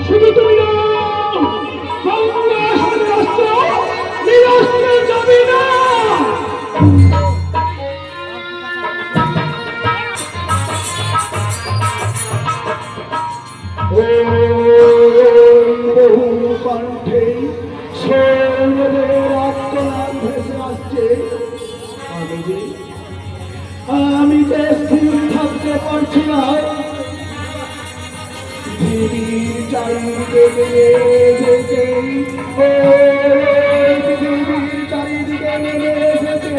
শুধু তুমি না যাবে না। বহু কণ্ঠে সৈন্যদের আত্মনাদ ভেসে আসছে। আমি যে স্থির থাকতে পারছি না। পৃথিবীর চারিদিকে পৃথিবীর চারিদিকে নেমে এসেছে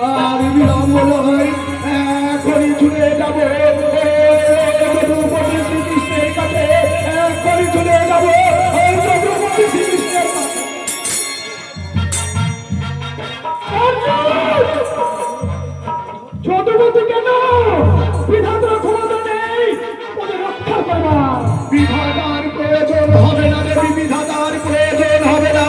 আর বিলম্ব নয়, এখনই ছুটে যাবো যদুপতি শ্রীকৃষ্ণের কাছে, এখনই ছুটে যাবো যদুপতি শ্রীকৃষ্ণের কাছে। যদুপতি কেন? বিধাতার ক্ষমতা নেই ওদের রক্ষা করবার। বিধাতার প্রয়োজন হবে না দেবী, বিধাতার প্রয়োজন হবে না।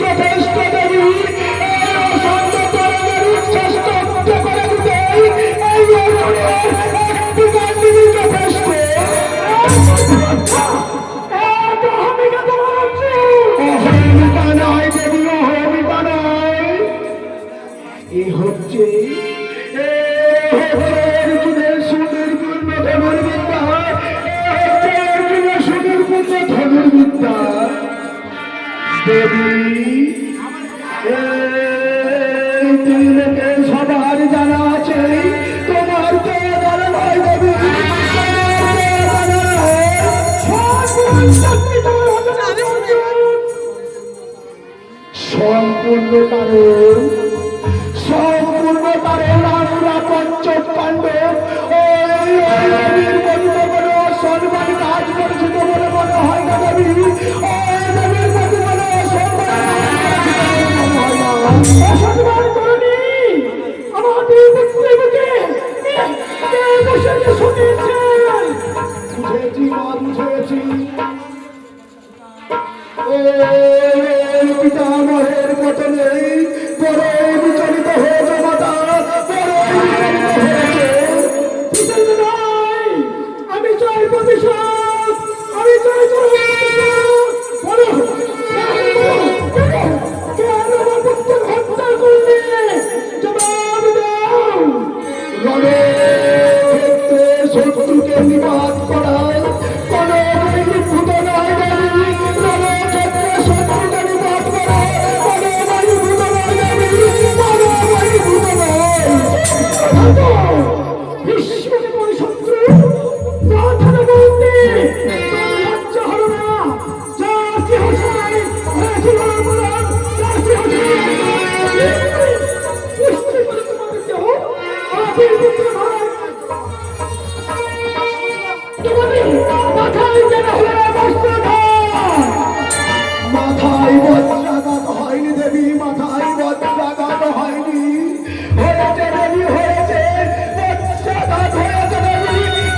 যথেষ্ট দেবী হচ্ছে ধনুর্বিদ্যা। দেবী সবার জানা আছে, তোমার তো জানা নয় দেবী, সম্পূর্ণ কারণ আমরা পঞ্চম পাণ্ডব সম্মান কাজ করেছিল বলে মনে হয় না দেবী। বুঝেছি মা, বুঝেছি। পিতামহের পতনে বড় বিচলিত হয়েছে মাতা, আমি চাই প্রতিশোধ, আমি চাই হত্যা করলে জবাব দাও। শত্রুকে নিবাদ করা কোনো ভূত নয় দেবী, রণক্ষেত্রে শত্রুকে নিবাদ করা কোনো ভূত নয় দেবী, কোনো ভূত নয়। বিশ্বকে কোনো শত্রু প্রার্থনা বলতে লজ্জা হলো না। জাতি হোসাই হয়েছিল বললাম, জাতি মাথায় বজ্রাঘাত হয়নি দেবী, মাথায় বজ্রাঘাত হয়নি, হয়েছে দেবী, হয়েছে বজ্রাঘাত হয়েছে দেবী,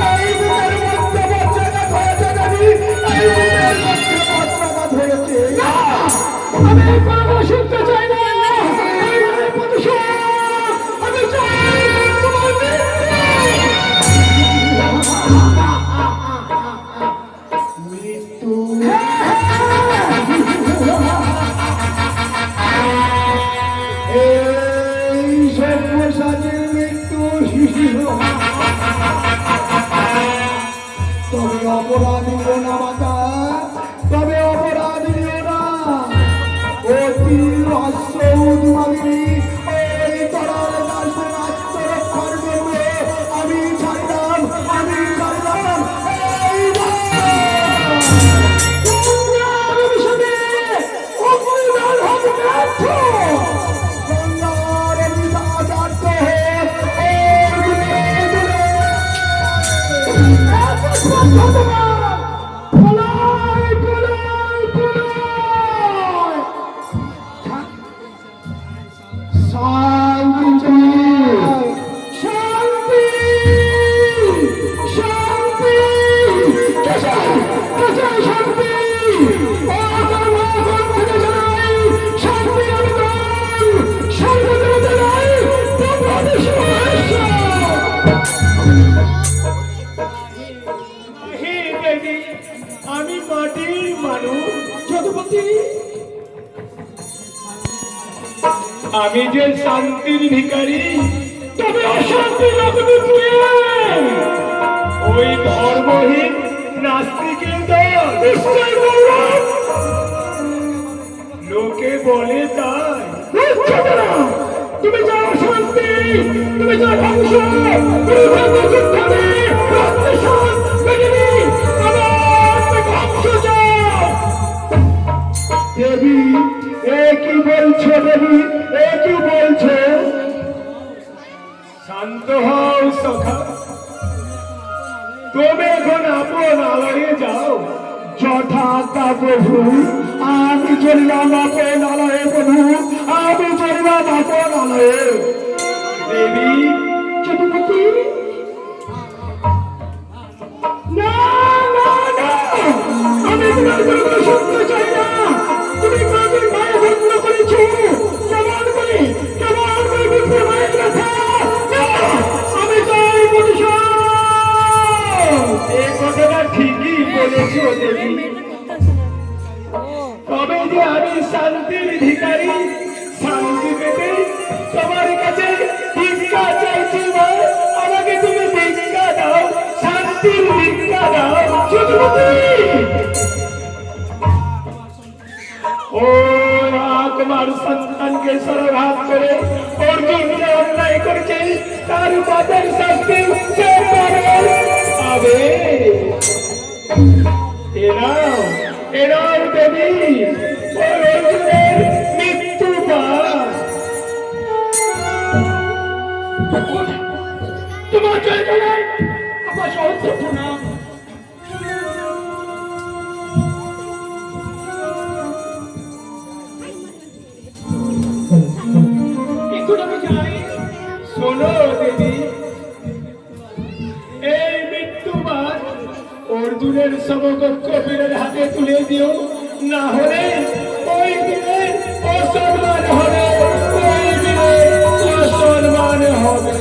এই বুকের মধ্যে বজ্রাঘাত হয়েছে দেবী, এই বুকের মধ্যে বজ্রাঘাত হয়েছে। আমি কোনো শুনতে চাই না, আমি চাই মৃত্যু। এই সভ্যসাচীর মৃত্যু তবে অপরাধী না মাতা। আমি মাটির মানুষ। যদুপতি, আমি যে শান্তির ভিখারি, তবে অশান্তি লাগবে কে? ওই ধর্মহীন নাস্তিকের দল। নিশ্চয় বললাম। লোকে বলে তাই। তুমি যা অশান্তি, তুমি যা ধ্বংস, তুমি যা যুদ্ধে রক্তস্বাদ বেরিয়ে আমার ধ্বংস চাও। দেবী, এ কি বলছো দেবী, এ কি বলছো? শান্ত হও সখা, তুমি এখন আপন আলারে যাও। যথাজ্ঞা প্রভু, আমি চললাম আপন আলয়ে প্রভু, আমি চললাম আপন আলয়ে। দেবী, যদুপতি, না না না, আমি তোমার কথা শুনতে চাই না। তুমি কাদের মায়ের ভগ্ন করেছো? কেমন করে বিপ্র মায়ের কথা? আমি চাই প্রতিশোধ। এই কথাটা ঠিকই বলেছ দেবী। তবে যে আমি শান্তির ভিখারি, শান্তি পেতে তোমার কাছে ভিক্ষা চাইছি মা। আমাকে তুমি ভিক্ষা দাও, শান্তির ভিক্ষা দাও। যদুপতি, ও তোমার সন্তানকে সরভাগ করে অর্জুন যে অন্যায় করেছে তার পাপের শাস্তি সে পাবে। এরাও এরাও দেবী, ওই অর্জুনের মৃত্যু পাপ। তোমার জয় জয় আমার সহস্র প্রণাম। এখন আমি যাই। শোনো দেবী, এই মৃত্যুবাদ অর্জুনের সমকক্ষ বীরের হাতে তুলে দিও, না হলে ওই দিনের অসম্মান হবে, ওই দিনের অসম্মান হবে।